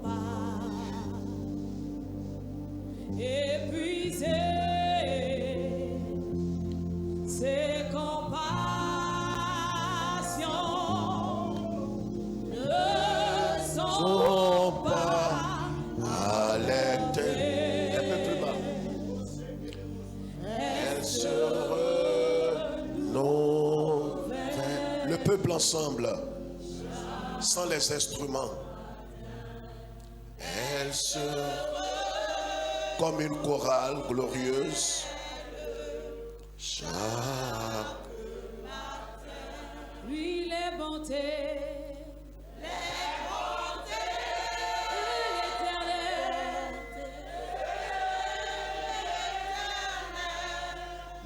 pas épuisés, ses compassions ne sont pas à l'éternel. Un peu plus bas. Elle se renouvelle. Le peuple ensemble, sans les instruments. Elle se comme une chorale glorieuse. Chaque oui, les bontés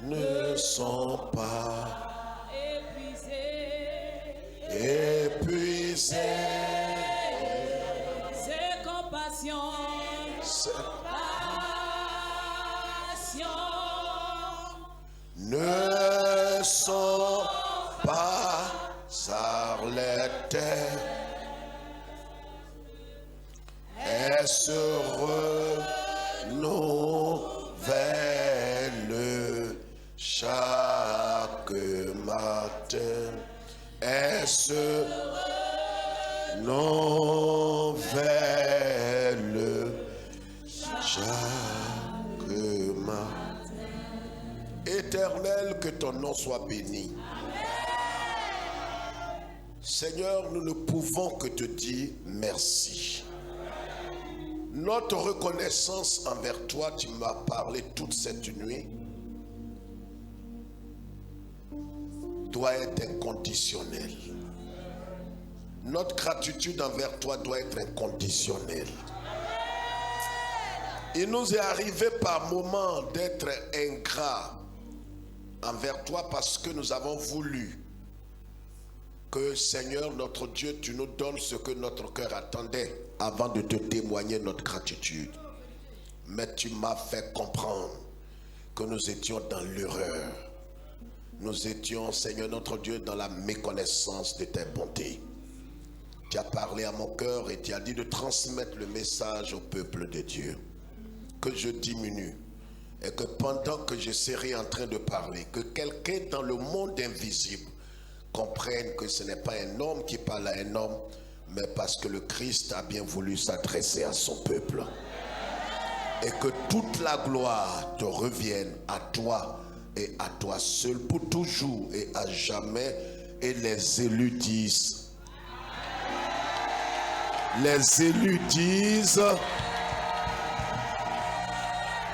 ne sont pas épuisés. ses compassions ne sont pas s'arrêter. Elles se renouvellent chaque matin. Elles se renouvellent chaque matin. Éternel, que ton nom soit béni. Seigneur, nous ne pouvons que te dire merci. Notre reconnaissance envers toi, tu m'as parlé toute cette nuit, doit être inconditionnelle. Notre gratitude envers toi doit être inconditionnelle. Il nous est arrivé par moments d'être ingrats envers toi parce que nous avons voulu que, Seigneur notre Dieu, tu nous donnes ce que notre cœur attendait avant de te témoigner notre gratitude. Mais tu m'as fait comprendre que nous étions dans l'erreur. Nous étions, Seigneur notre Dieu, dans la méconnaissance de tes bontés. Tu as parlé à mon cœur et tu as dit de transmettre le message au peuple de Dieu. Que je diminue et que pendant que je serai en train de parler, que quelqu'un dans le monde invisible comprenne que ce n'est pas un homme qui parle à un homme, mais parce que le Christ a bien voulu s'adresser à son peuple. Et que toute la gloire te revienne à toi et à toi seul pour toujours et à jamais. Et les élus disent,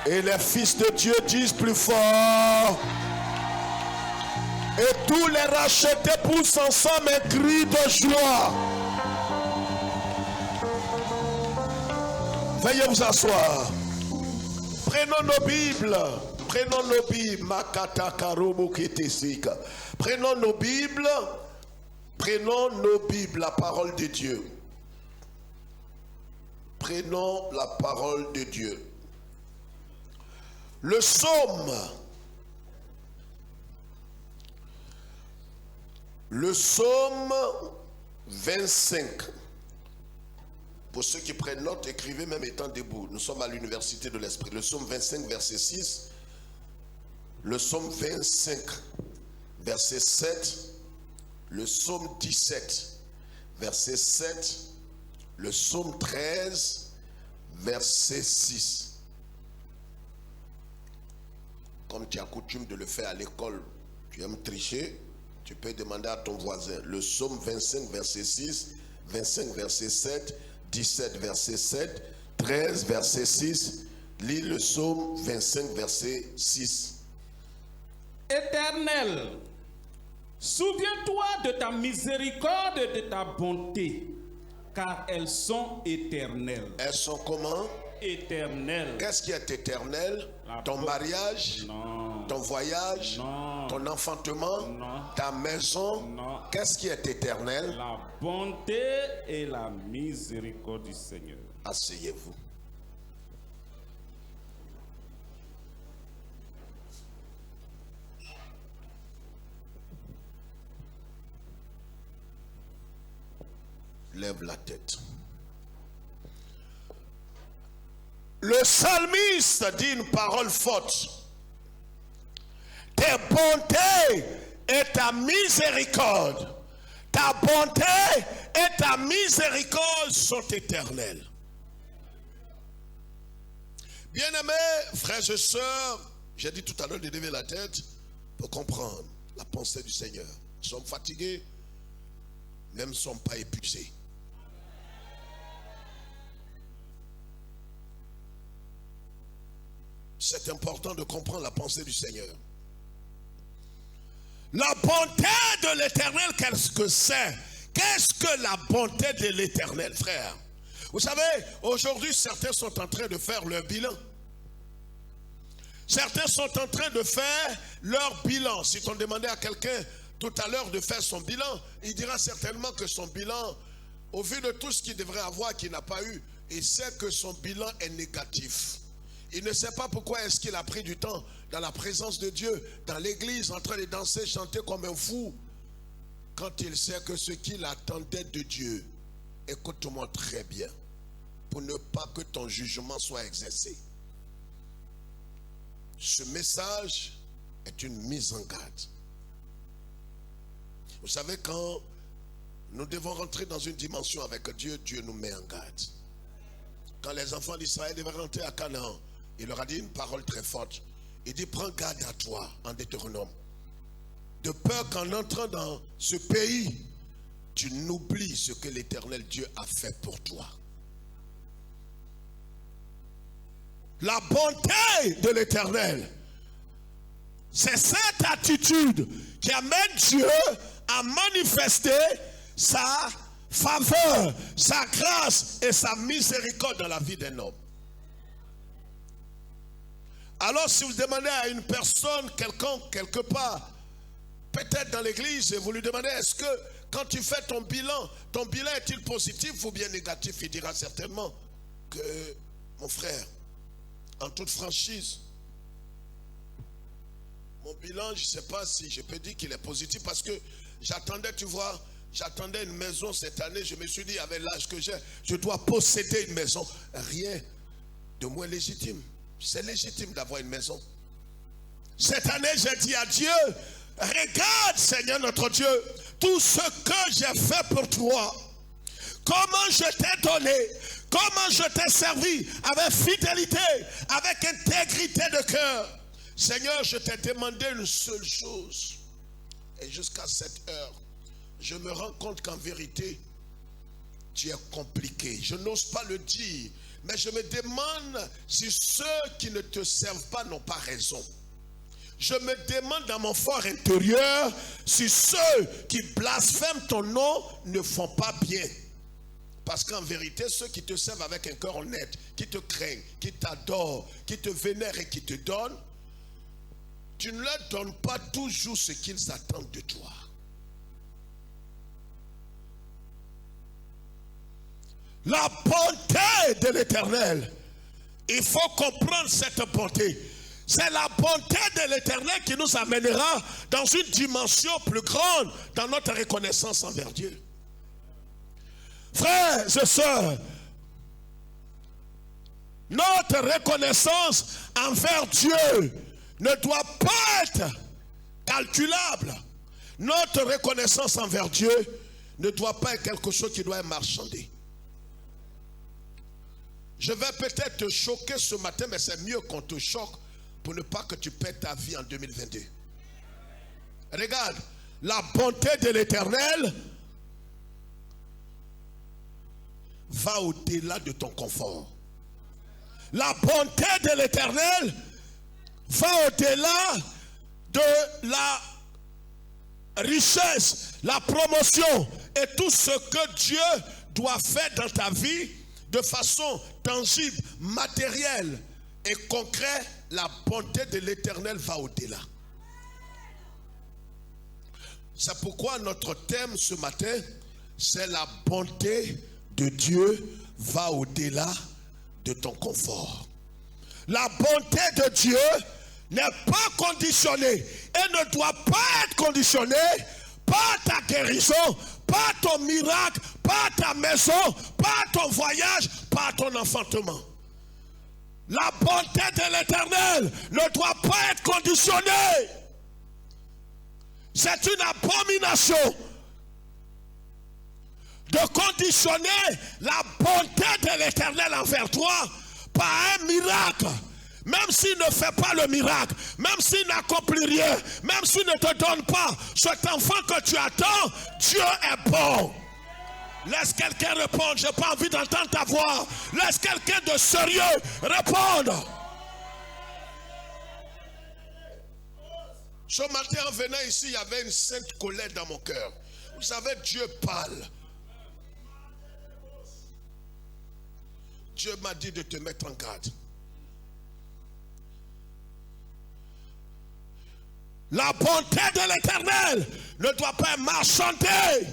et les fils de Dieu disent plus fort. Et tous les rachetés poussent ensemble un cri de joie. Veuillez vous asseoir. Prenons nos Bibles. Prenons nos Bibles. Prenons nos Bibles. Prenons nos Bibles, la parole de Dieu. Prenons la parole de Dieu. Le psaume 25. Pour ceux qui prennent note, écrivez même étant debout. Nous sommes à l'université de l'Esprit. Le psaume 25, verset 6. Le psaume 25, verset 7. Le psaume 17, verset 7. Le psaume 13, verset 6. Comme tu as coutume de le faire à l'école, tu aimes tricher, tu peux demander à ton voisin. Le psaume 25, verset 6, 25, verset 7, 17, verset 7, 13, verset 6. Lis le psaume 25, verset 6. Éternel, souviens-toi de ta miséricorde et de ta bonté, car elles sont éternelles. Elles sont comment? Éternelles. Qu'est-ce qui est éternel? Ton mariage? Non. Ton voyage? Non. Ton enfantement? Non. Ta maison? Non. Qu'est-ce qui est éternel? La bonté et la miséricorde du Seigneur. Asseyez-vous. Lève la tête. Le psalmiste dit une parole forte. Tes bontés et ta miséricorde, ta bonté et ta miséricorde sont éternelles. Bien-aimés, frères et sœurs, j'ai dit tout à l'heure de lever la tête pour comprendre la pensée du Seigneur. Nous sommes fatigués, mais nous ne sommes pas épuisés. C'est important de comprendre la pensée du Seigneur. La bonté de l'Éternel, qu'est-ce que c'est? Qu'est-ce que la bonté de l'Éternel, frère? Vous savez, aujourd'hui, certains sont en train de faire leur bilan. Certains sont en train de faire leur bilan. Si on demandait à quelqu'un tout à l'heure de faire son bilan, il dira certainement que son bilan, au vu de tout ce qu'il devrait avoir, qu'il n'a pas eu, il sait que son bilan est négatif. Il ne sait pas pourquoi est-ce qu'il a pris du temps dans la présence de Dieu, dans l'église, en train de danser, chanter comme un fou, quand il sait que ce qu'il attendait de Dieu, écoute-moi très bien, pour ne pas que ton jugement soit exercé. Ce message est une mise en garde. Vous savez, quand nous devons rentrer dans une dimension avec Dieu, Dieu nous met en garde. Quand les enfants d'Israël devaient rentrer à Canaan, il leur a dit une parole très forte. Il dit, prends garde à toi, en Deutéronome, de peur qu'en entrant dans ce pays, tu n'oublies ce que l'Éternel Dieu a fait pour toi. La bonté de l'Éternel, c'est cette attitude qui amène Dieu à manifester sa faveur, sa grâce et sa miséricorde dans la vie d'un homme. Alors si vous demandez à une personne, quelqu'un, quelque part, peut-être dans l'église, et vous lui demandez, est-ce que quand tu fais ton bilan est-il positif ou bien négatif? Il dira certainement que, mon frère, en toute franchise, mon bilan, je ne sais pas si je peux dire qu'il est positif, parce que j'attendais, tu vois, j'attendais une maison cette année. Je me suis dit, avec l'âge que j'ai, je dois posséder une maison. Rien de moins légitime. C'est légitime d'avoir une maison. Cette année, j'ai dit à Dieu, regarde, Seigneur notre Dieu, tout ce que j'ai fait pour toi. Comment je t'ai donné, comment je t'ai servi avec fidélité, avec intégrité de cœur. Seigneur, je t'ai demandé une seule chose. Et jusqu'à cette heure, je me rends compte qu'en vérité, tu es compliqué. Je n'ose pas le dire, mais je me demande si ceux qui ne te servent pas n'ont pas raison. Je me demande dans mon fort intérieur si ceux qui blasphèment ton nom ne font pas bien. Parce qu'en vérité, ceux qui te servent avec un cœur honnête, qui te craignent, qui t'adorent, qui te vénèrent et qui te donnent, tu ne leur donnes pas toujours ce qu'ils attendent de toi. La bonté de l'Éternel, il faut comprendre cette bonté. C'est la bonté de l'Éternel qui nous amènera dans une dimension plus grande dans notre reconnaissance envers Dieu. Frères et sœurs, notre reconnaissance envers Dieu ne doit pas être calculable. Notre reconnaissance envers Dieu ne doit pas être quelque chose qui doit être marchandé. Je vais peut-être te choquer ce matin, mais c'est mieux qu'on te choque pour ne pas que tu perdes ta vie en 2022. Regarde, la bonté de l'Éternel va au-delà de ton confort. La bonté de l'Éternel va au-delà de la richesse, la promotion et tout ce que Dieu doit faire dans ta vie de façon tangible, matérielle et concrète. La bonté de l'Éternel va au-delà. C'est pourquoi notre thème ce matin, c'est la bonté de Dieu va au-delà de ton confort. La bonté de Dieu n'est pas conditionnée et ne doit pas être conditionnée par ta guérison, par ton miracle, par ta maison, par ton voyage, par ton enfantement. La bonté de l'Éternel ne doit pas être conditionnée. C'est une abomination de conditionner la bonté de l'Éternel envers toi par un miracle. Même s'il ne fait pas le miracle, même s'il n'accomplit rien, même s'il ne te donne pas cet enfant que tu attends, Dieu est bon. Laisse quelqu'un répondre. Je n'ai pas envie d'entendre ta voix. Laisse quelqu'un de sérieux répondre. Ce matin, en venant ici, il y avait une sainte colère dans mon cœur. Vous savez, Dieu parle. Dieu m'a dit de te mettre en garde. La bonté de l'Éternel ne doit pas être marchandée.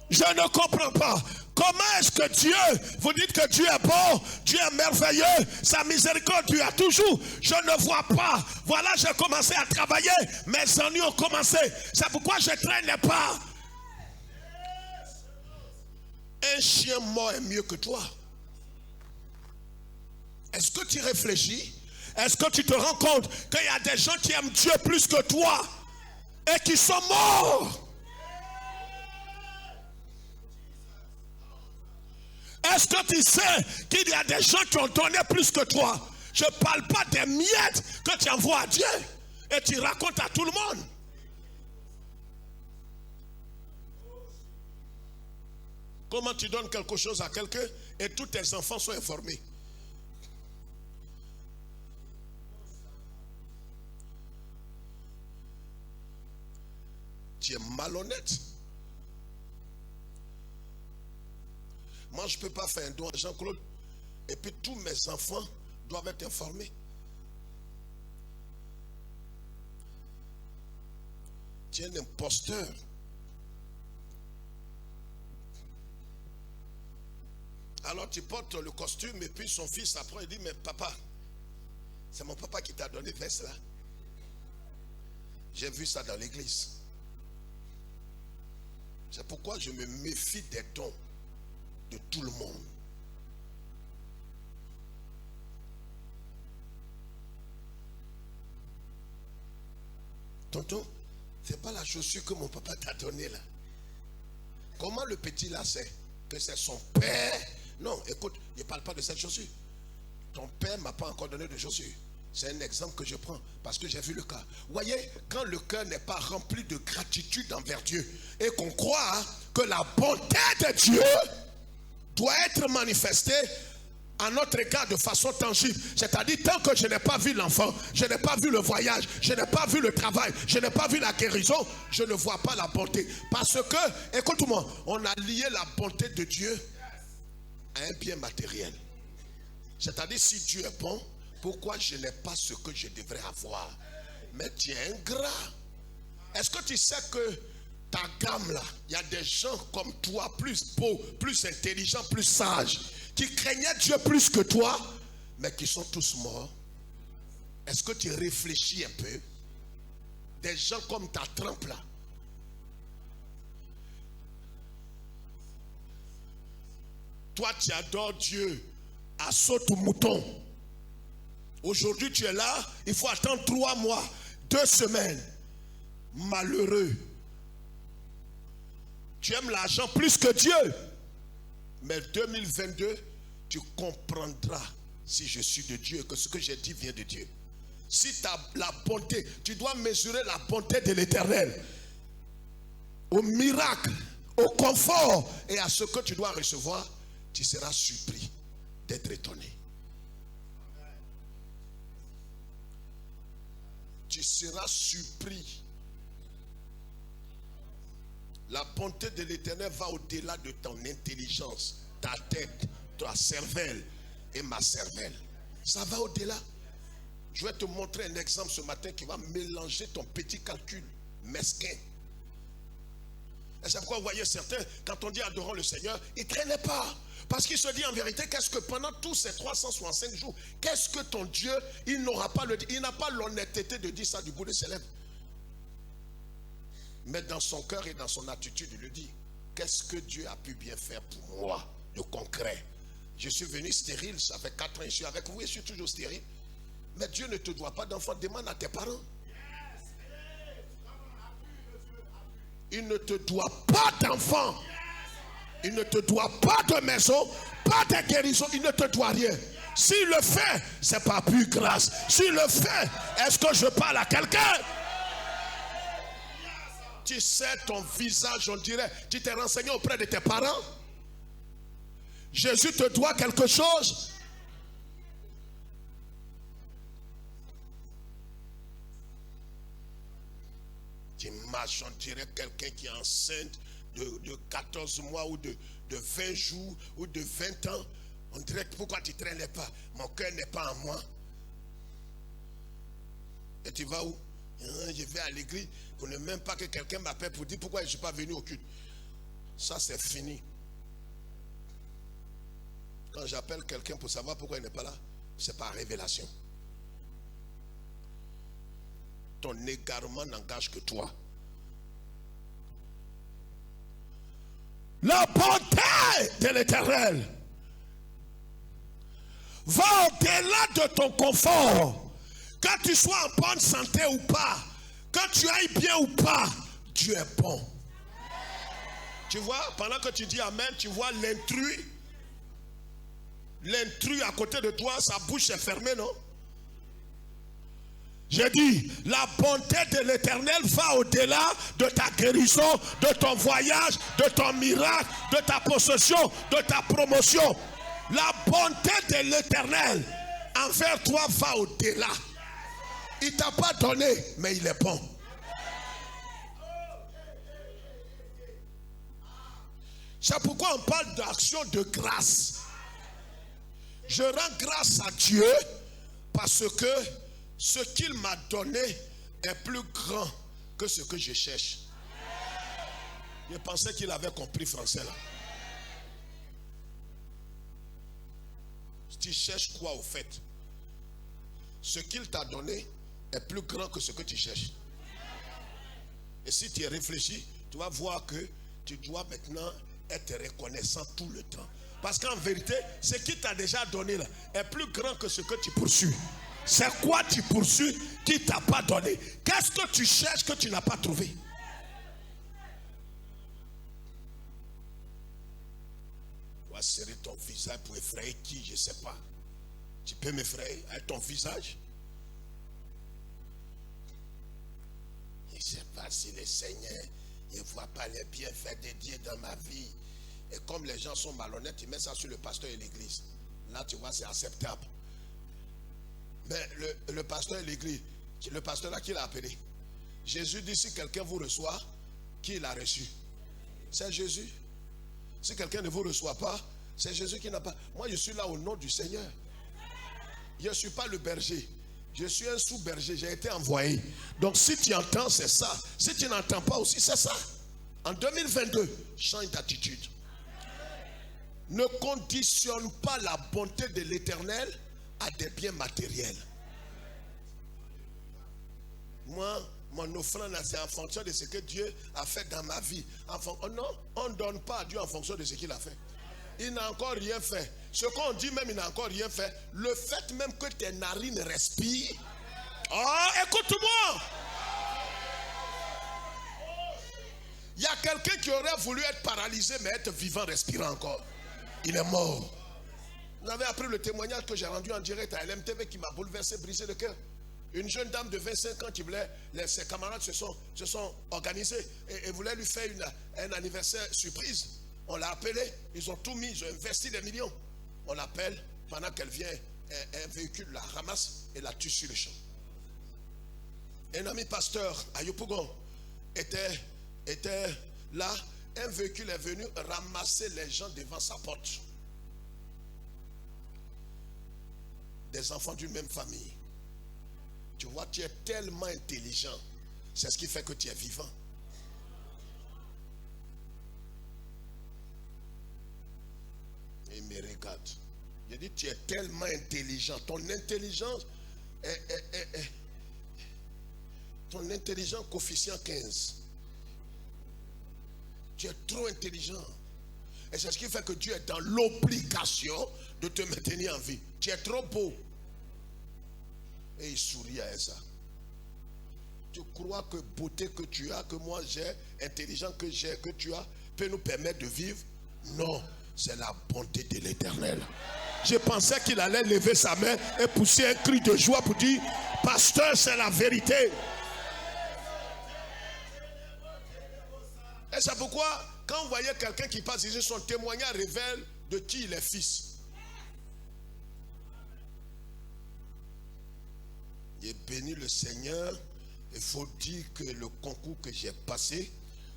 Je ne comprends pas. Comment est-ce que Dieu, vous dites que Dieu est bon, Dieu est merveilleux, sa miséricorde dure toujours. Je ne vois pas. Voilà, j'ai commencé à travailler, mes ennuis ont commencé. C'est pourquoi je ne traîne pas. Un chien mort est mieux que toi. Est-ce que tu réfléchis? Est-ce que tu te rends compte qu'il y a des gens qui aiment Dieu plus que toi et qui sont morts? Est-ce que tu sais qu'il y a des gens qui ont donné plus que toi? Je ne parle pas des miettes que tu envoies à Dieu et tu racontes à tout le monde. Comment tu donnes quelque chose à quelqu'un et tous tes enfants sont informés? Tu es malhonnête. Moi, je ne peux pas faire un don à Jean-Claude et puis tous mes enfants doivent être informés. Tu es un imposteur. Alors tu portes le costume et puis son fils apprend et dit, mais papa, c'est mon papa qui t'a donné veste là. J'ai vu ça dans l'église. C'est pourquoi je me méfie des dons de tout le monde. Tonton, c'est pas la chaussure que mon papa t'a donnée là. Comment le petit là sait que c'est son père? Non, écoute, je ne parle pas de cette chaussure. Ton père ne m'a pas encore donné de chaussure. C'est un exemple que je prends parce que j'ai vu le cas. Vous voyez, quand le cœur n'est pas rempli de gratitude envers Dieu et qu'on croit que la bonté de Dieu doit être manifestée à notre égard de façon tangible. C'est-à-dire, tant que je n'ai pas vu l'enfant, je n'ai pas vu le voyage, je n'ai pas vu le travail, je n'ai pas vu la guérison, je ne vois pas la bonté. Parce que, écoute-moi, on a lié la bonté de Dieu à un bien matériel. C'est-à-dire, si Dieu est bon, pourquoi je n'ai pas ce que je devrais avoir? Mais tu es ingrat. Est-ce que tu sais que ta gamme là, il y a des gens comme toi, plus beaux, plus intelligents, plus sages, qui craignaient Dieu plus que toi, mais qui sont tous morts? Est-ce que tu réfléchis un peu? Des gens comme ta trempe là. Toi, tu adores Dieu à saute au mouton. Aujourd'hui, tu es là, il faut attendre 3 mois, 2 semaines. Malheureux. Tu aimes l'argent plus que Dieu. Mais 2022, tu comprendras si je suis de Dieu, que ce que j'ai dit vient de Dieu. Si tu as la bonté, tu dois mesurer la bonté de l'Éternel au miracle, au confort et à ce que tu dois recevoir, tu seras surpris d'être étonné. Tu seras surpris. La bonté de l'Éternel va au-delà de ton intelligence, ta tête, ta cervelle et ma cervelle. Ça va au-delà. Je vais te montrer un exemple ce matin qui va mélanger ton petit calcul mesquin. Et c'est pourquoi vous voyez certains, quand on dit adorons le Seigneur, ils ne traînent pas. Parce qu'il se dit en vérité, qu'est-ce que pendant tous ces 365 jours, qu'est-ce que ton Dieu, il n'aura pas il n'a pas l'honnêteté de dire ça du bout de ses lèvres. Mais dans son cœur et dans son attitude, il le dit. Qu'est-ce que Dieu a pu bien faire pour moi de concret? Je suis venu stérile, ça fait 4 ans, je suis avec vous et je suis toujours stérile. Mais Dieu ne te doit pas d'enfant, demande à tes parents. Il ne te doit pas d'enfant. Il ne te doit pas de maison, pas de guérison, il ne te doit rien. S'il le fait, c'est pas plus grâce. S'il le fait, est-ce que je parle à quelqu'un? Tu sais ton visage, on dirait, tu t'es renseigné auprès de tes parents. Jésus te doit quelque chose. Tu marches, on dirait quelqu'un qui est enceinte de 14 mois ou de 20 jours ou de 20 ans. On dirait que pourquoi tu ne traînes pas? Mon cœur n'est pas en moi. Et tu vas où? Je vais à l'église pour ne même pas que quelqu'un m'appelle pour dire pourquoi je ne suis pas venu au culte. Ça c'est fini. Quand j'appelle quelqu'un pour savoir pourquoi il n'est pas là, c'est par révélation. Ton égarement n'engage que toi. La bonté de l'Éternel va au-delà de ton confort. Quand tu sois en bonne santé ou pas, quand tu ailles bien ou pas, Dieu est bon. Tu vois, pendant que tu dis amen, tu vois l'intrus. L'intrus à côté de toi, sa bouche est fermée, non? J'ai dit, la bonté de l'Éternel va au-delà de ta guérison, de ton voyage, de ton miracle, de ta possession, de ta promotion. La bonté de l'Éternel envers toi va au-delà. Il ne t'a pas donné, mais il est bon. C'est pourquoi on parle d'action de grâce. Je rends grâce à Dieu parce que ce qu'il m'a donné est plus grand que ce que je cherche. Je pensais qu'il avait compris français là. Tu cherches quoi au fait? Ce qu'il t'a donné est plus grand que ce que tu cherches. Et si tu y réfléchis, tu vas voir que tu dois maintenant être reconnaissant tout le temps. Parce qu'en vérité, ce qu'il t'a déjà donné là est plus grand que ce que tu poursuis. C'est quoi tu poursuis qui t'a pas donné? Qu'est-ce que tu cherches que tu n'as pas trouvé? Tu vas serrer ton visage pour effrayer qui? Je ne sais pas. Tu peux m'effrayer avec ton visage? Je ne sais pas si le Seigneur ne voit pas les bienfaits de Dieu dans ma vie. Et comme les gens sont malhonnêtes, ils mettent ça sur le pasteur et l'église. Là, tu vois, c'est acceptable. Mais le pasteur et l'église, le pasteur là, qui l'a appelé? Jésus dit, si quelqu'un vous reçoit, qui l'a reçu? C'est Jésus. Si quelqu'un ne vous reçoit pas, c'est Jésus qui n'a pas. Moi, je suis là au nom du Seigneur. Je ne suis pas le berger. Je suis un sous-berger. J'ai été envoyé. Donc, si tu entends, c'est ça. Si tu n'entends pas aussi, c'est ça. En 2022, change d'attitude. Ne conditionne pas la bonté de l'Éternel à des biens matériels. Moi, mon offrande, c'est en fonction de ce que Dieu a fait dans ma vie. Non, on ne donne pas à Dieu en fonction de ce qu'il a fait. Il n'a encore rien fait. Ce qu'on dit même, il n'a encore rien fait. Le fait même que tes narines respirent. Oh, écoute-moi. Il y a quelqu'un qui aurait voulu être paralysé, mais être vivant, respirant encore. Il est mort. Vous avez appris le témoignage que j'ai rendu en direct à LMTV qui m'a bouleversé, brisé le cœur. Une jeune dame de 25 ans qui voulait, ses camarades se sont organisés et voulaient lui faire un anniversaire surprise. On l'a appelé, ils ont tout mis, ils ont investi des millions. On l'appelle, pendant qu'elle vient, un véhicule la ramasse et la tue sur le champ. Un ami pasteur à Yopougon était là. Un véhicule est venu ramasser les gens devant sa porte. Des enfants d'une même famille. Tu vois, tu es tellement intelligent. C'est ce qui fait que tu es vivant. Il me regarde. Je dis, tu es tellement intelligent. Ton intelligence ton intelligence coefficient 15. Tu es trop intelligent. Et c'est ce qui fait que Dieu est dans l'obligation de te maintenir en vie. Tu es trop beau. Et il sourit à ça. Tu crois que beauté que tu as, que moi j'ai, intelligence que j'ai, que tu as, peut nous permettre de vivre? Non, c'est la bonté de l'Éternel. Je pensais qu'il allait lever sa main et pousser un cri de joie pour dire, pasteur, c'est la vérité. Et c'est pourquoi, quand vous voyez quelqu'un qui passe ici, son témoignage révèle de qui il est fils. J'ai béni le Seigneur. Il faut dire que le concours que j'ai passé,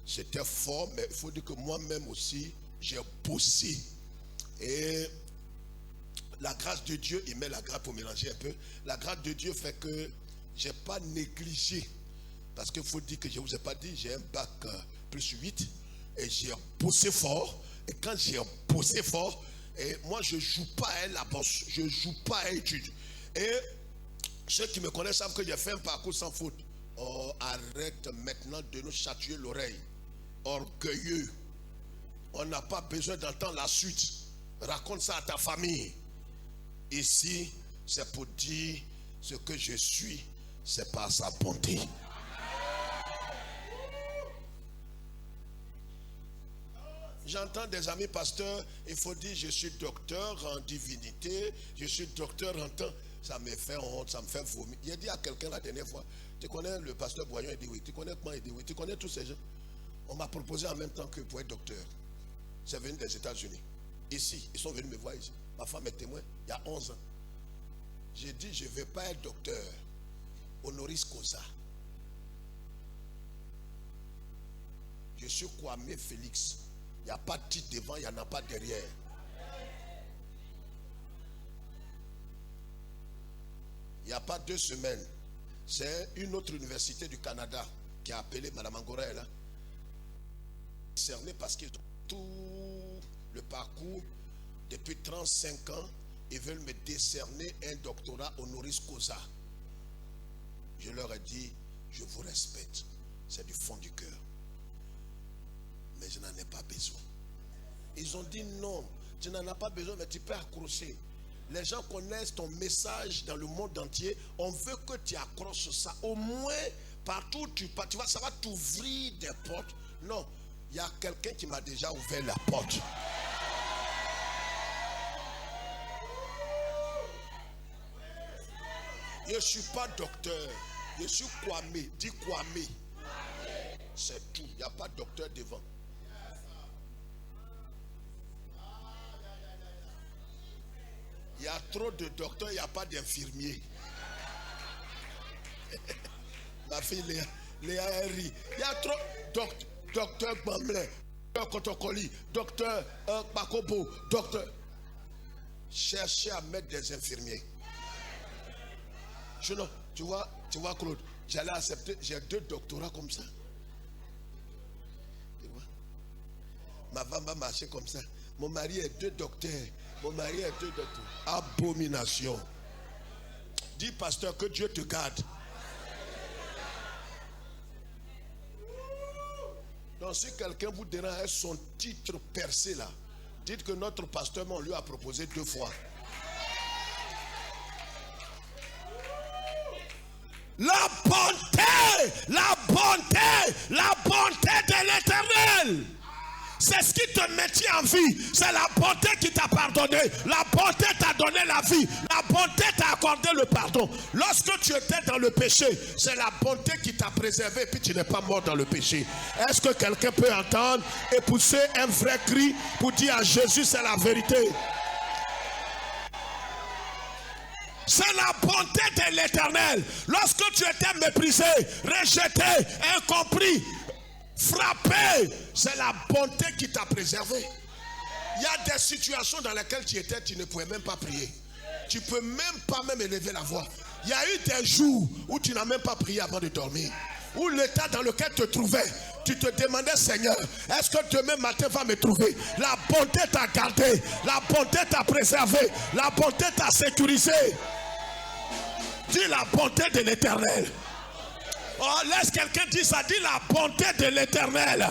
c'était fort, mais il faut dire que moi-même aussi, j'ai bossé. Et la grâce de Dieu, il met la grâce pour mélanger un peu. La grâce de Dieu fait que je n'ai pas négligé. Parce qu'il faut dire que je ne vous ai pas dit, j'ai un bac plus 8 et j'ai bossé fort. Et quand j'ai bossé fort, et moi je ne joue pas à la bosse, je ne joue pas à études. Et ceux qui me connaissent savent que j'ai fait un parcours sans faute. Oh, arrête maintenant de nous chatouiller l'oreille. Orgueilleux. On n'a pas besoin d'entendre la suite. Raconte ça à ta famille. Ici, c'est pour dire ce que je suis, c'est par sa bonté. J'entends des amis pasteurs, il faut dire je suis docteur en divinité, je suis docteur en temps. Ça me fait honte, ça me fait vomir. J'ai dit à quelqu'un la dernière fois, tu connais le pasteur Boyon? Il dit oui. Tu connais comment? Il dit oui. Tu connais tous ces gens? On m'a proposé en même temps que pour être docteur. C'est venu des États-Unis. Ici, ils sont venus me voir ici. Ma femme est témoin, il y a 11 ans. J'ai dit, je ne vais pas être docteur. Honoris causa. Je suis Kwame Félix. Il n'y a pas de titre devant, il n'y en a pas derrière. Il n'y a pas 2 semaines. C'est une autre université du Canada qui a appelé Mme Angora. Elle a cerné parce qu'ils ont tout le parcours depuis 35 ans. Ils veulent me décerner un doctorat honoris causa. Je leur ai dit, je vous respecte. C'est du fond du cœur. Mais je n'en ai pas besoin. Ils ont dit non, tu n'en as pas besoin, mais tu peux accrocher. Les gens connaissent ton message dans le monde entier. On veut que tu accroches ça. Au moins, partout où tu pars, tu vois, ça va t'ouvrir des portes. Non, il y a quelqu'un qui m'a déjà ouvert la porte. Je ne suis pas docteur. Je suis Kwame. Dis Kwame. C'est tout. Il n'y a pas de docteur devant. Il y a trop de docteurs, il n'y a pas d'infirmiers. Ma fille Léa rit. Il y a trop docteur Bamblin, docteur Kotokoli, docteur Bakobo, docteur. Cherchez à mettre des infirmiers. Tu vois Claude, j'allais accepter, j'ai 2 doctorats comme ça. Tu vois? Ma femme va marcher comme ça. Mon mari est 2 docteurs. Mon mari est 2 docteurs. Abomination. Dis pasteur que Dieu te garde. Donc si quelqu'un vous dérange son titre percé là, dites que notre pasteur on lui a proposé 2 fois. La bonté de l'Éternel. C'est ce qui te maintient en vie. C'est la bonté qui t'a pardonné. La bonté t'a donné la vie. La bonté t'a accordé le pardon. Lorsque tu étais dans le péché, c'est la bonté qui t'a préservé et puis tu n'es pas mort dans le péché. Est-ce que quelqu'un peut entendre et pousser un vrai cri pour dire à Jésus c'est la vérité? C'est la bonté de l'Éternel. Lorsque tu étais méprisé, rejeté, incompris, frappé, c'est la bonté qui t'a préservé. Il y a des situations dans lesquelles tu étais, tu ne pouvais même pas prier. Tu ne peux même pas élever la voix. Il y a eu des jours où tu n'as même pas prié avant de dormir. Où l'état dans lequel tu te trouvais, tu te demandais, Seigneur, est-ce que demain matin va me trouver? La bonté t'a gardé, la bonté t'a préservé, la bonté t'a sécurisé. Dis la bonté de l'Éternel. Oh, laisse quelqu'un dire ça. Dis la bonté de l'Éternel.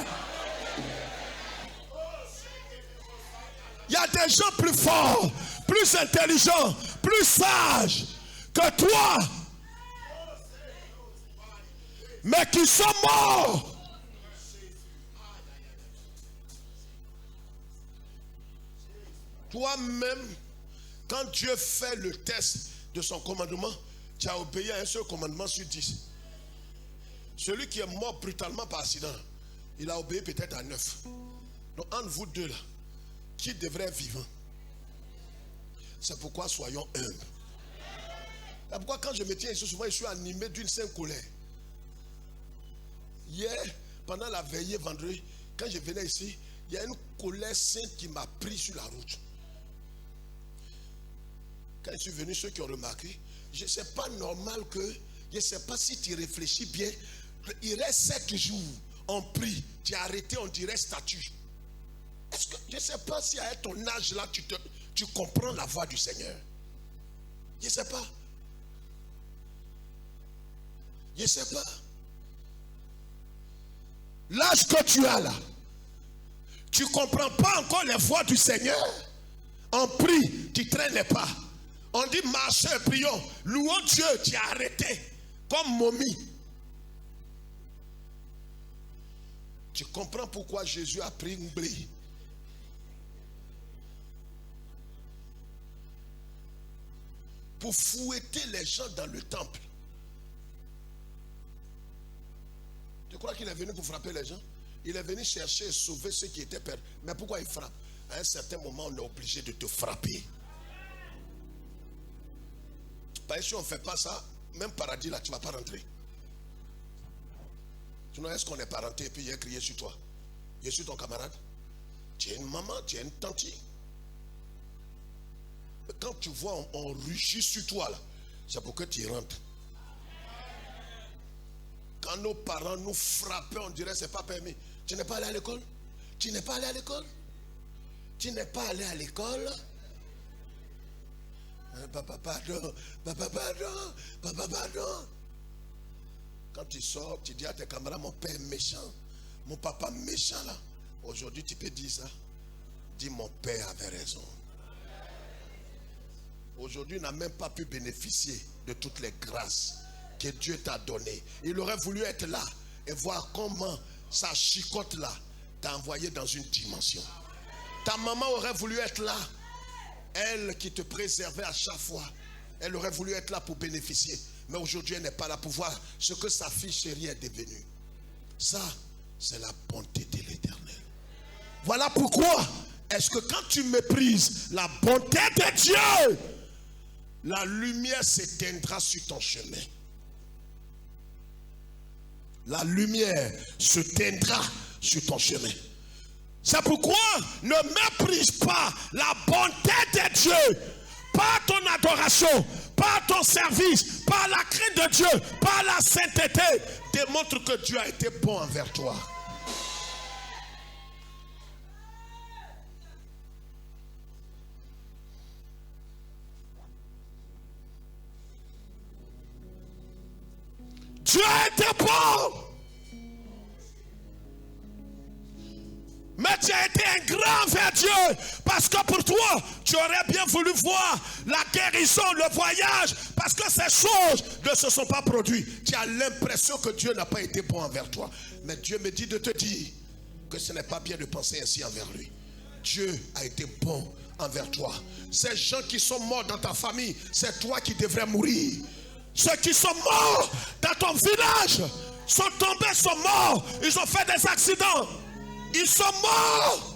Il y a des gens plus forts, plus intelligents, plus sages que toi, mais qui sont morts. Toi-même, quand Dieu fait le test de son commandement, tu as obéi à un seul commandement sur 10. Celui qui est mort brutalement par accident, il a obéi peut-être à 9. Donc entre vous deux là, qui devrait être vivant? C'est pourquoi soyons humbles. C'est pourquoi quand je me tiens ici, souvent je suis animé d'une sainte colère. Hier, pendant la veillée vendredi, quand je venais ici, il y a une colère sainte qui m'a pris sur la route. Quand je suis venu, ceux qui ont remarqué, je ne sais pas normal que, je ne sais pas si tu réfléchis bien, il reste 7 jours, on prie, tu es arrêté, on dirait statue. Est-ce que, je ne sais pas si à ton âge là, tu comprends la voix du Seigneur. Je ne sais pas. Je ne sais pas. L'âge que tu as là, tu ne comprends pas encore les voix du Seigneur. On prie, tu ne traînes pas. On dit marchez, prions, louons Dieu, tu es arrêté comme momie. Tu comprends pourquoi Jésus a pris une blé. Pour fouetter les gens dans le temple. Tu crois qu'il est venu pour frapper les gens? Il est venu chercher et sauver ceux qui étaient perdus. Mais pourquoi il frappe? À un certain moment, on est obligé de te frapper. Parce que si on ne fait pas ça, même paradis là, tu ne vas pas rentrer. Sinon, est-ce qu'on est parenté et puis il a crié sur toi? Il est sur ton camarade? Tu es une maman, tu es une tante. Mais quand tu vois, on rugit sur toi là, c'est pour que tu y rentres. Quand nos parents nous frappaient, on dirait que ce n'est pas permis. Tu n'es pas allé à l'école? Tu n'es pas allé à l'école? Tu n'es pas allé à l'école? Papa, pardon. Papa, pardon. Papa, pardon. Quand tu sors, tu dis à tes camarades, mon père méchant. Mon papa méchant là. Aujourd'hui, tu peux dire ça. Dis, mon père avait raison. Aujourd'hui, il n'a même pas pu bénéficier de toutes les grâces que Dieu t'a données. Il aurait voulu être là et voir comment sa chicotte là t'a envoyé dans une dimension. Ta maman aurait voulu être là. Elle qui te préservait à chaque fois. Elle aurait voulu être là pour bénéficier. Mais aujourd'hui, elle n'est pas là pour voir ce que sa fille chérie est devenue. Ça, c'est la bonté de l'Éternel. Voilà pourquoi est-ce que quand tu méprises la bonté de Dieu, la lumière s'éteindra sur ton chemin. La lumière se teindra sur ton chemin. C'est pourquoi ne méprise pas la bonté de Dieu. Pas ton adoration, pas ton service, pas la crainte de Dieu, pas la sainteté. Démontre que Dieu a été bon envers toi. Dieu a été bon. Mais tu as été un grand vers Dieu. Parce que pour toi, tu aurais bien voulu voir la guérison, le voyage. Parce que ces choses ne se sont pas produites. Tu as l'impression que Dieu n'a pas été bon envers toi. Mais Dieu me dit de te dire que ce n'est pas bien de penser ainsi envers lui. Dieu a été bon envers toi. Ces gens qui sont morts dans ta famille, c'est toi qui devrais mourir. Ceux qui sont morts dans ton village sont tombés, sont morts. Ils ont fait des accidents. Ils sont morts.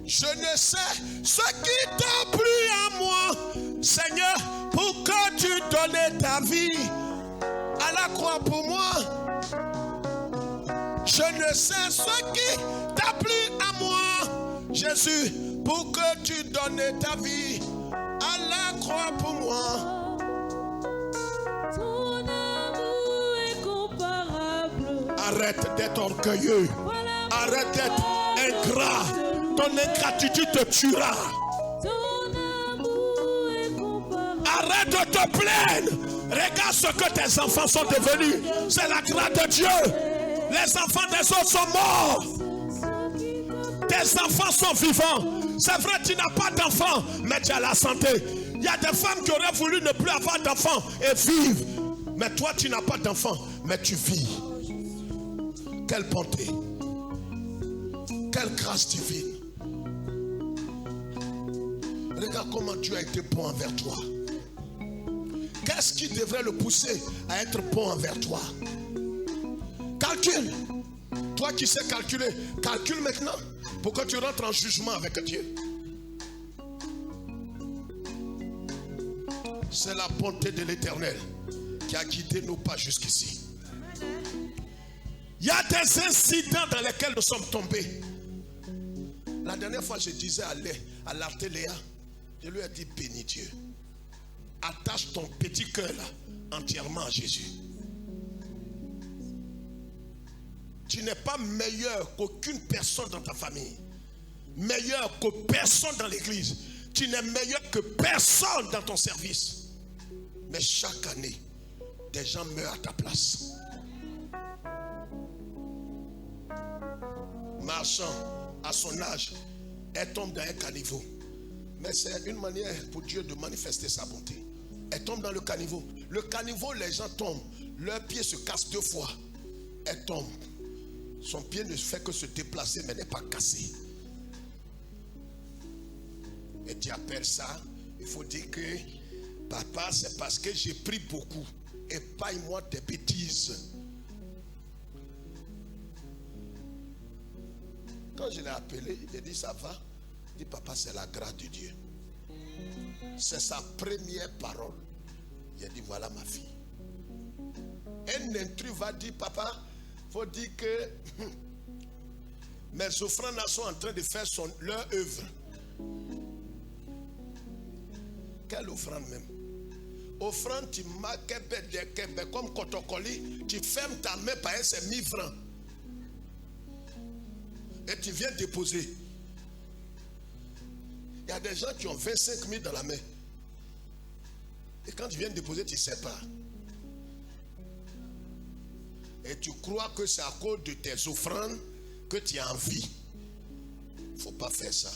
Je ne sais ce qui t'a plu à moi, Seigneur, pour que tu donnes ta vie à la croix pour moi. Je ne sais ce qui t'a plu à moi, Jésus, pour que tu donnes ta vie à la croix pour moi. Ton amour est comparable. Arrête d'être orgueilleux. Arrête d'être ingrat. Ton ingratitude te tuera. Ton amour est comparable. Arrête de te plaindre. Regarde ce que tes enfants sont devenus. C'est la grâce de Dieu. Les enfants des autres sont morts. Tes enfants sont vivants. C'est vrai, tu n'as pas d'enfants, mais tu as la santé. Il y a des femmes qui auraient voulu ne plus avoir d'enfants et vivre. Mais toi, tu n'as pas d'enfants, mais tu vis. Quelle bonté. Quelle grâce divine. Regarde comment Dieu a été bon envers toi. Qu'est-ce qui devrait le pousser à être bon envers toi? Calcule. Toi qui sais calculer, calcule maintenant pour que tu rentres en jugement avec Dieu. C'est la bonté de l'Éternel qui a guidé nos pas jusqu'ici. Il y a des incidents dans lesquels nous sommes tombés. La dernière fois, je disais à l'Artéléa, je lui ai dit, bénis Dieu. Attache ton petit cœur là entièrement à Jésus. Tu n'es pas meilleur qu'aucune personne dans ta famille. Meilleur que personne dans l'église. Tu n'es meilleur que personne dans ton service. Mais chaque année, des gens meurent à ta place. Marchant à son âge, elle tombe dans un caniveau. Mais c'est une manière pour Dieu de manifester sa bonté. Elle tombe dans le caniveau. Le caniveau, les gens tombent. Leur pied se casse 2 fois. Elle tombe. Son pied ne fait que se déplacer, mais n'est pas cassé. Et tu appelles ça, il faut dire que papa, c'est parce que j'ai pris beaucoup. Épargne-moi tes bêtises. Quand je l'ai appelé, il a dit ça va. Il dit papa, c'est la grâce de Dieu. C'est sa première parole. Il a dit voilà ma fille. Un intrus va dire papa, faut dire que mes offrandes sont en train de faire leur œuvre. Quelle offrande même? Offrande, tu marques comme Kotokoli, tu fermes ta main par c'est 1000 francs. Et tu viens déposer. Il y a des gens qui ont 25 000 dans la main. Et quand tu viens déposer, tu ne sais pas. Et tu crois que c'est à cause de tes offrandes que tu as envie. Il ne faut pas faire ça.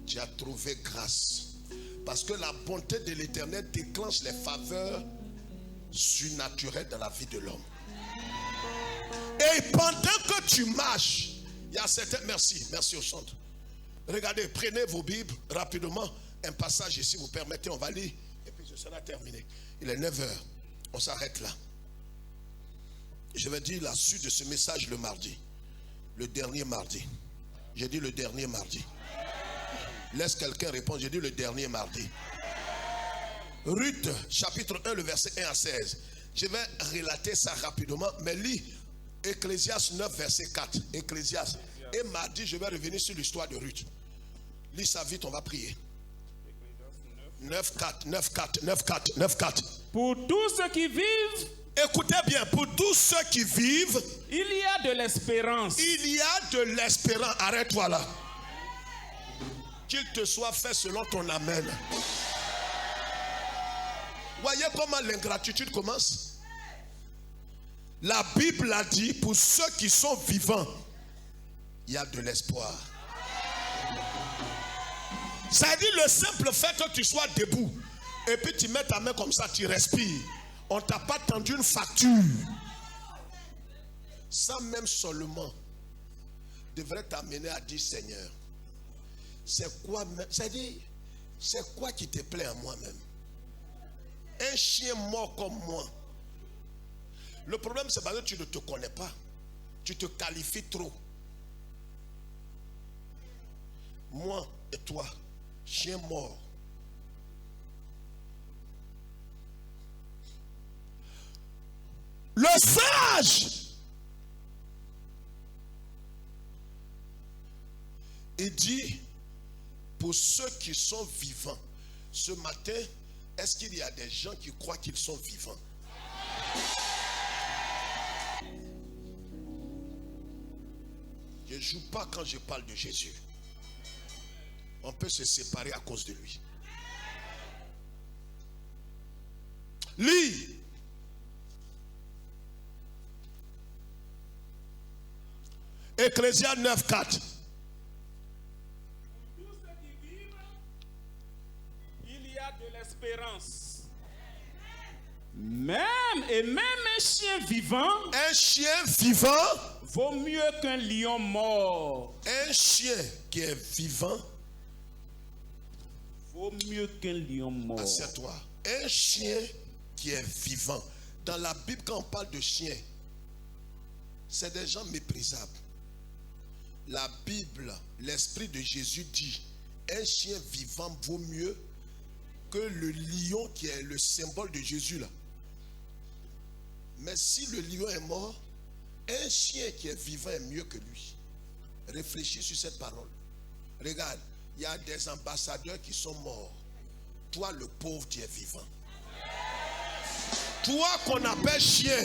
Tu as trouvé grâce. Parce que la bonté de l'Éternel déclenche les faveurs surnaturelles dans la vie de l'homme. Et pendant que tu marches, il y a certains... Merci au centre. Regardez, prenez vos Bibles rapidement. Un passage ici, vous permettez, on va lire. Et puis ce sera terminé. Il est 9h. On s'arrête là. Je vais dire la suite de ce message le mardi. Le dernier mardi. J'ai dit le dernier mardi. Laisse quelqu'un répondre. J'ai dit le dernier mardi. Ruth, chapitre 1, le verset 1 à 16. Je vais relater ça rapidement, mais lis Ecclésiaste 9, verset 4. Ecclésiaste. Et mardi, je vais revenir sur l'histoire de Ruth. Lis ça vite, on va prier. 9, 4, 9, 4, 9, 4, 9, 4. Pour tous ceux qui vivent, écoutez bien, pour tous ceux qui vivent, il y a de l'espérance. Il y a de l'espérance. Arrête-toi là. Qu'il te soit fait selon ton amen. Voyez comment l'ingratitude commence. La Bible a dit, pour ceux qui sont vivants, il y a de l'espoir. Ça dit le simple fait que tu sois debout et puis tu mets ta main comme ça, tu respires. On ne t'a pas tendu une facture. Ça même seulement devrait t'amener à dire Seigneur, c'est quoi, c'est quoi qui te plaît à moi-même? Un chien mort comme moi. Le problème c'est parce que tu ne te connais pas. Tu te qualifies trop. Moi et toi, chien mort. Le sage, il dit, pour ceux qui sont vivants, ce matin, est-ce qu'il y a des gens qui croient qu'ils sont vivants? Je ne joue pas quand je parle de Jésus. On peut se séparer à cause de lui. Lis Ecclésias 9, 4. Tous ceux qui vivent, il y a de l'espérance. Même un chien vivant Un chien vivant, vaut mieux qu'un lion mort. un chien qui est vivant, Vaut mieux qu'un lion mort. assieds-toi. Un chien qui est vivant. Dans la Bible, quand on parle de chien, c'est des gens méprisables. La Bible, l'Esprit de Jésus dit, un chien vivant vaut mieux que le lion qui est le symbole de Jésus là. Mais si le lion est mort, un chien qui est vivant est mieux que lui. Réfléchis sur cette parole. Regarde, il y a des ambassadeurs qui sont morts. Toi, le pauvre, tu es vivant. Toi qu'on appelle chien,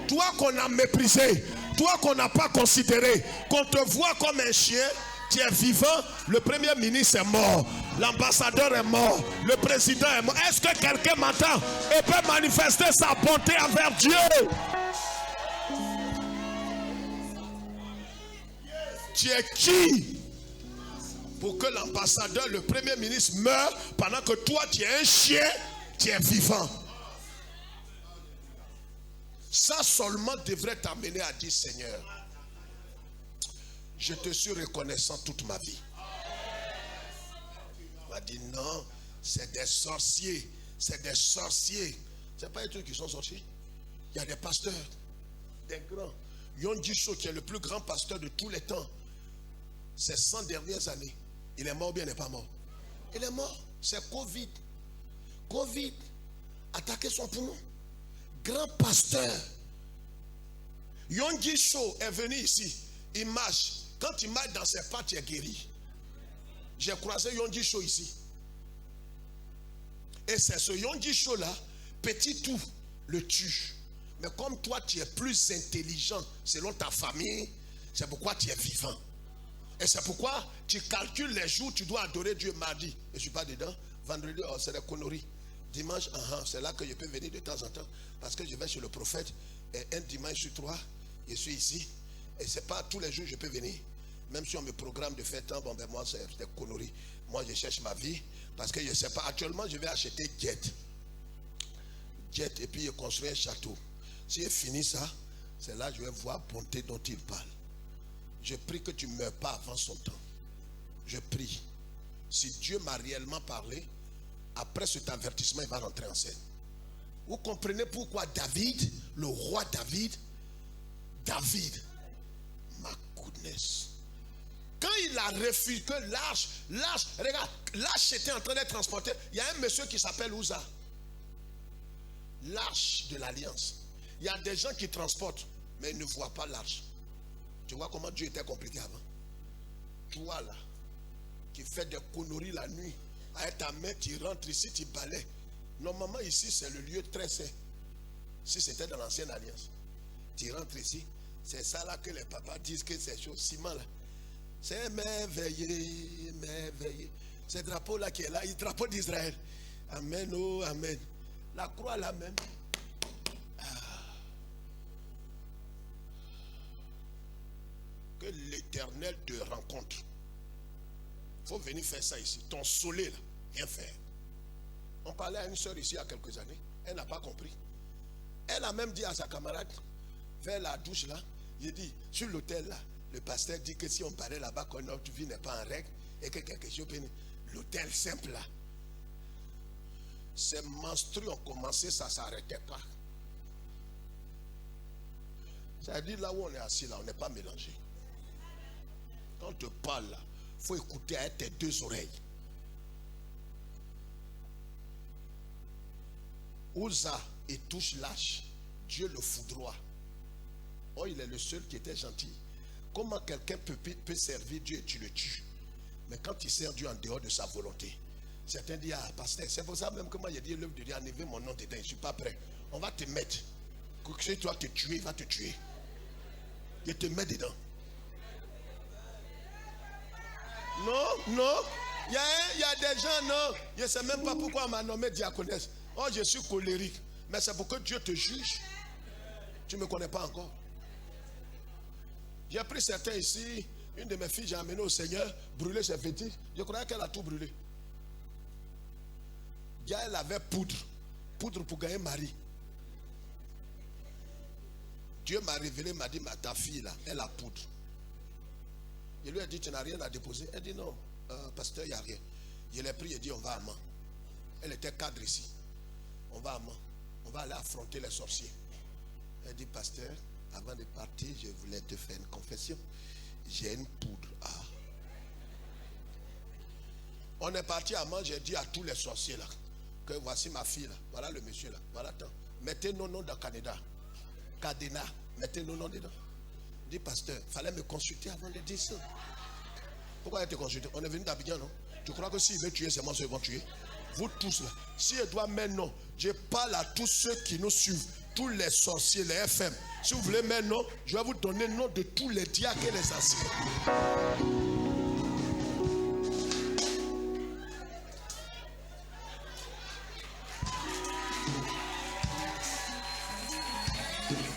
toi qu'on a méprisé, toi qu'on n'a pas considéré, qu'on te voit comme un chien, tu es vivant. Le premier ministre est mort, l'ambassadeur est mort, le président est mort. Est-ce que quelqu'un m'entend et peut manifester sa bonté envers Dieu? Tu es qui pour que l'ambassadeur, le premier ministre meure pendant que toi tu es un chien, tu es vivant? Ça seulement devrait t'amener à dire, Seigneur, je te suis reconnaissant toute ma vie. Il m'a dit non, c'est des sorciers, c'est des sorciers. C'est pas les trucs qui sont sorciers. Il y a des pasteurs, des grands. Yon Jisho qui est le plus grand pasteur de tous les temps. Ces 100 dernières années, il est mort ou bien il n'est pas mort? Il est mort, c'est Covid. Covid, attaqué son poumon. Grand pasteur. Yon Jisho est venu ici, il marche. Quand il marche dans ses pattes, il est guéri. J'ai croisé Yon Jisho ici. Et c'est ce Yon Jisho là, petit tout, le tue. Mais comme toi, tu es plus intelligent selon ta famille, c'est pourquoi tu es vivant. Et c'est pourquoi tu calcules les jours, tu dois adorer Dieu mardi. Je ne suis pas dedans. Vendredi, oh, c'est des conneries. Dimanche, c'est là que je peux venir de temps en temps. Parce que je vais chez le prophète. Et un dimanche sur 3, je suis ici. Et ce n'est pas tous les jours que je peux venir. Même si on me programme de faire temps, bon ben moi c'est des conneries. Moi je cherche ma vie. Parce que je ne sais pas. Actuellement, je vais acheter Jet. Et puis je construis un château. Si je finis ça, c'est là que je vais voir la bonté dont il parle. Je prie que tu ne meurs pas avant son temps. Je prie. Si Dieu m'a réellement parlé, après cet avertissement, il va rentrer en scène. Vous comprenez pourquoi David, le roi David, ma goodness. Quand il a refusé que l'arche, regarde, l'arche était en train d'être transportée. Il y a un monsieur qui s'appelle Uza. L'arche de l'alliance. Il y a des gens qui transportent, mais ils ne voient pas l'arche. Tu vois comment Dieu était compliqué avant. Toi là, qui fais des conneries la nuit, avec ta main, tu rentres ici, tu balais. Normalement ici, c'est le lieu très saint. Si c'était dans l'ancienne alliance, tu rentres ici, c'est ça là que les papas disent que c'est chaud. Ciment là, c'est merveilleux, merveilleux. Ce drapeau là qui est là, le drapeau d'Israël. Amen, oh amen. La croix là même. Que l'Éternel te rencontre. Il faut venir faire ça ici. Ton soleil là, rien faire. On parlait à une soeur ici il y a quelques années. Elle n'a pas compris. Elle a même dit à sa camarade, vers la douche là, il dit, sur l'hôtel là, le pasteur dit que si on parlait là-bas, que notre vie n'est pas en règle, et que quelque chose peut... L'hôtel simple là, ces menstrues ont commencé, ça ne s'arrêtait pas. Ça veut dire là où on est assis là, on n'est pas mélangé. Quand on te parle là, il faut écouter avec tes deux oreilles. Uza et touche lâche, Dieu le foudroie. Oh, il est le seul qui était gentil. Comment quelqu'un peut servir Dieu et tu le tues? Mais quand il sert Dieu en dehors de sa volonté, certains disent, ah pasteur, c'est pour ça même que moi j'ai dit l'œuvre de Dieu, enlevez mon nom dedans, je ne suis pas prêt. On va te mettre. Si tu dois te tuer, il va te tuer. Il te met dedans. Non. Il y a des gens, non. Je ne sais même pas pourquoi on m'a nommé diaconesse. Oh, je suis colérique. Mais c'est pour que Dieu te juge. Tu ne me connais pas encore. J'ai pris certains ici. Une de mes filles, j'ai amené au Seigneur, brûler ses fétiches. Je croyais qu'elle a tout brûlé. Elle avait poudre pour gagner mari. Dieu m'a révélé, m'a dit, ta fille là, elle a poudre. Je lui ai dit, tu n'as rien à déposer. Elle dit, non, pasteur, il n'y a rien. Je l'ai pris et dit, on va à Mans. Elle était cadre ici. On va à Mans. On va aller affronter les sorciers. Elle dit, pasteur, avant de partir, je voulais te faire une confession. J'ai une poudre. Ah. On est parti à Mans, j'ai dit à tous les sorciers là, que voici ma fille là, voilà le monsieur là, voilà tant. Mettez nos noms dans Canada. Cadena, mettez nos noms dedans. Dis pasteur, il fallait me consulter avant de dire ça. Pourquoi elle te consulter? On est venu d'Abidjan, non? Tu crois que s'il veut tuer, c'est moi qui vais tuer? Vous tous là. Si elle doit mettre non, je parle à tous ceux qui nous suivent, tous les sorciers, les FM. Si vous voulez mettre non, je vais vous donner le nom de tous les diacres et les anciens.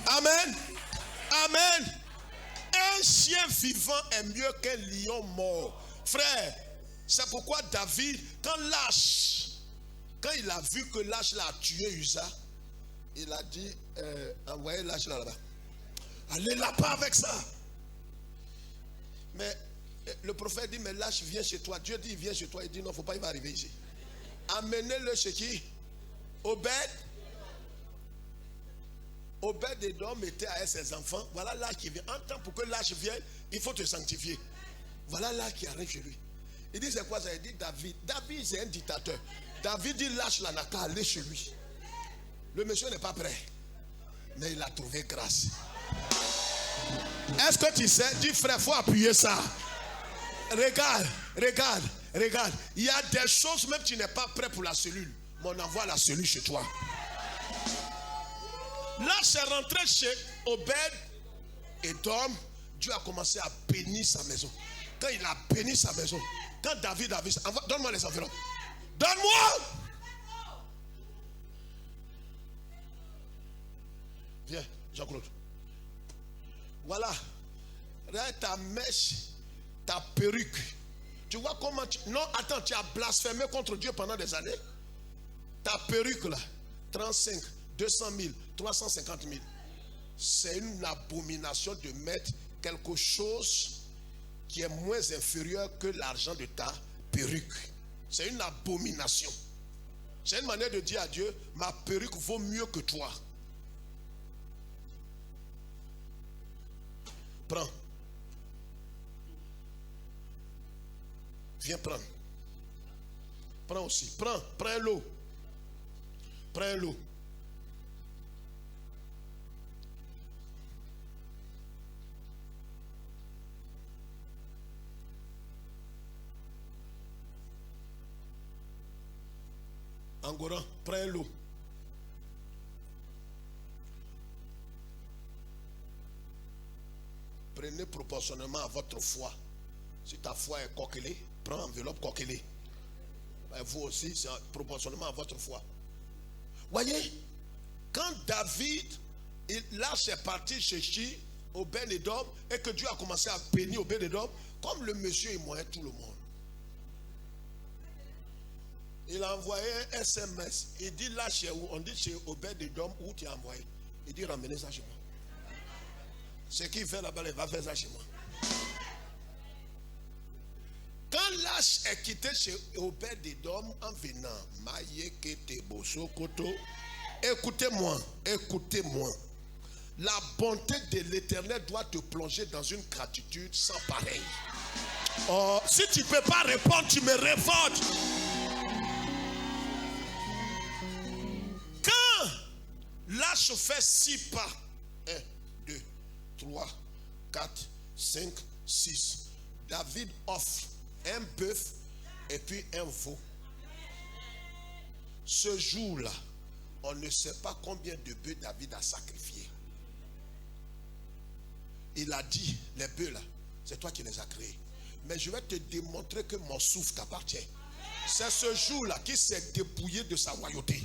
Amen. Amen. Un chien vivant est mieux qu'un lion mort. Frère, c'est pourquoi David, quand il a vu que l'âge l'a tué Usa, il a dit, envoyez l'âge là-bas. Allez là-bas avec ça. Mais le prophète dit, mais l'âge vient chez toi. Dieu dit, il vient chez toi. Il dit, non, il ne faut pas, il va arriver ici. Amenez-le chez qui? Obed. Obed-Edom était avec ses enfants. Voilà l'âge qui vient. En temps pour que l'âge vienne, il faut te sanctifier. Voilà l'âge qui arrive chez lui. Il dit c'est quoi ça? Il dit David. David c'est un dictateur. David dit l'âge là n'a qu'à aller chez lui. Le monsieur n'est pas prêt. Mais il a trouvé grâce. Est-ce que tu sais? Dis frère, il faut appuyer ça. Regarde. Il y a des choses même tu n'es pas prêt pour la cellule. Mais on envoie la cellule chez toi. Là, c'est rentré chez Obed-Edom. Dieu a commencé à bénir sa maison. Quand il a béni sa maison, quand David a vu ça, donne-moi les enveloppes. Donne-moi! Viens, Jean-Claude. Voilà. Regarde ta mèche, ta perruque. Tu vois comment tu... Non, attends, tu as blasphémé contre Dieu pendant des années. Ta perruque là, 35, 200 000, 350 000. C'est une abomination de mettre quelque chose qui est moins inférieur que l'argent de ta perruque. C'est une abomination. C'est une manière de dire à Dieu, ma perruque vaut mieux que toi. Prends. Viens prendre. Prends aussi. Prends l'eau. Prends l'eau. Angoran, prends l'eau. Prenez proportionnellement à votre foi. Si ta foi est coquelée, prends enveloppe coquelée. Vous aussi, c'est proportionnellement à votre foi. Voyez, quand David, là c'est parti chez Obed-Edom, et que Dieu a commencé à bénir Obed-Edom, comme le monsieur il moyait tout le monde. Il a envoyé un SMS. Il dit là chez où? On dit chez Obed-Edom où tu as envoyé. Il dit ramenez ça chez moi. Ce qu'il fait là-bas, il va faire ça chez moi. Quand l'âge est quitté chez Obed-Edom en venant, écoutez-moi. La bonté de l'Éternel doit te plonger dans une gratitude sans pareil. Oh, si tu ne peux pas répondre, tu me révoltes. Quand l'âge fait 6 pas, 1, 2, 3, 4, 5, 6, David offre un bœuf et puis un veau. Ce jour-là, on ne sait pas combien de bœufs David a sacrifié. Il a dit, les bœufs là, c'est toi qui les as créés. Mais je vais te démontrer que mon souffle t'appartient. C'est ce jour-là qu'il s'est dépouillé de sa royauté.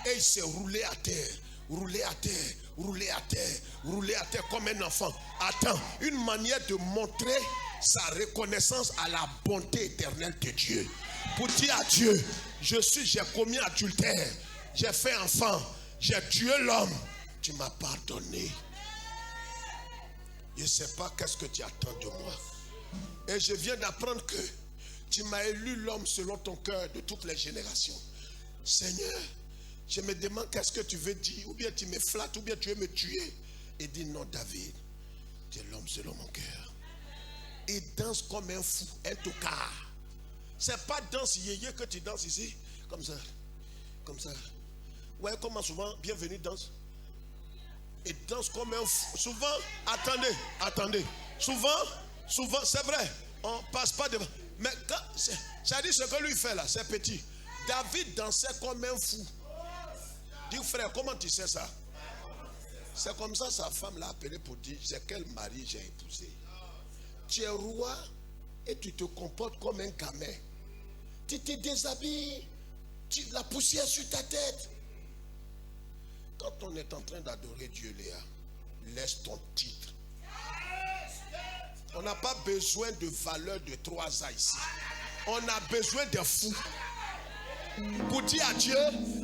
Et il s'est roulé à terre rouler à terre, rouler à terre, rouler à terre comme un enfant. Attends, une manière de montrer sa reconnaissance à la bonté éternelle de Dieu. Pour dire à Dieu, j'ai commis adultère, j'ai fait enfant, j'ai tué l'homme, tu m'as pardonné. Je ne sais pas qu'est-ce que tu attends de moi. Et je viens d'apprendre que tu m'as élu l'homme selon ton cœur de toutes les générations. Seigneur, je me demande qu'est-ce que tu veux dire. Ou bien tu me flattes, ou bien tu veux me tuer. Et dis non, David, tu es l'homme selon mon cœur. Il danse comme un fou, un tocard. C'est pas danse yéyé que tu danses ici. Comme ça. Comme ça. Ouais, comment souvent, bienvenue danse. Il danse comme un fou. Souvent, attendez. Souvent, c'est vrai. On passe pas devant. Mais ça dit ce que lui fait là, c'est petit. David dansait comme un fou. Dis frère, comment tu sais ça? C'est comme ça sa femme l'a appelé pour dire, c'est quel mari j'ai épousé. Tu es roi et tu te comportes comme un gamin. Tu te déshabilles, la poussière sur ta tête. Quand on est en train d'adorer Dieu, Léa, laisse ton titre. On n'a pas besoin de valeur de 3 ans ici. On a besoin de fous. Pour dire à Dieu,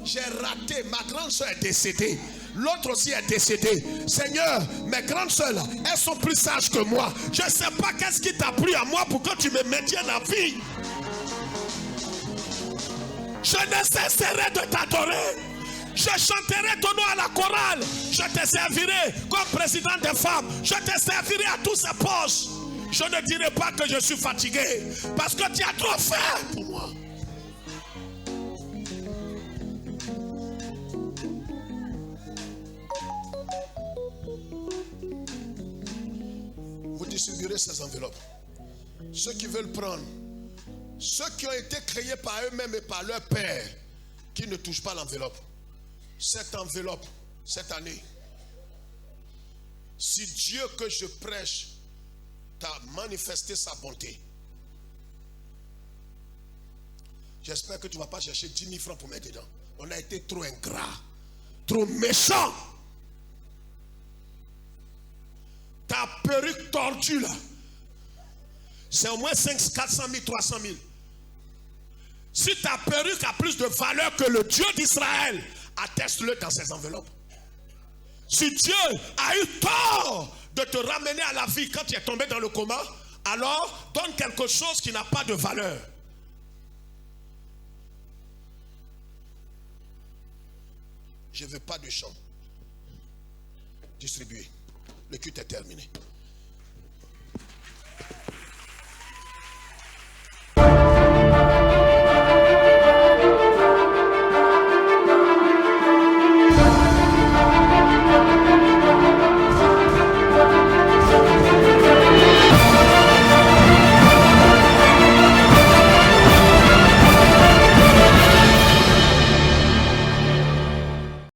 j'ai raté, ma grande soeur est décédée. L'autre aussi est décédée. Seigneur, mes grandes soeurs, elles sont plus sages que moi. Je ne sais pas qu'est-ce qui t'a pris à moi pour que tu me maintiennes en vie. Je ne cesserai de t'adorer. Je chanterai ton nom à la chorale. Je te servirai comme président des femmes. Je te servirai à tous ces postes. Je ne dirai pas que je suis fatigué. Parce que tu as trop fait pour moi. Vous distribuerez ces enveloppes. Ceux qui veulent prendre. Ceux qui ont été créés par eux-mêmes et par leur père. Qui ne touchent pas l'enveloppe. Cette enveloppe, cette année, si Dieu que je prêche t'a manifesté sa bonté, j'espère que tu ne vas pas chercher 10 000 francs pour mettre dedans. On a été trop ingrat, trop méchant. Ta perruque tordue là, c'est au moins 400 000, 300 000. Si ta perruque a plus de valeur que le Dieu d'Israël, atteste-le dans ces enveloppes. Si Dieu a eu tort de te ramener à la vie quand tu es tombé dans le coma, alors donne quelque chose qui n'a pas de valeur. Je ne veux pas de chant. Distribuer. Le culte est terminé.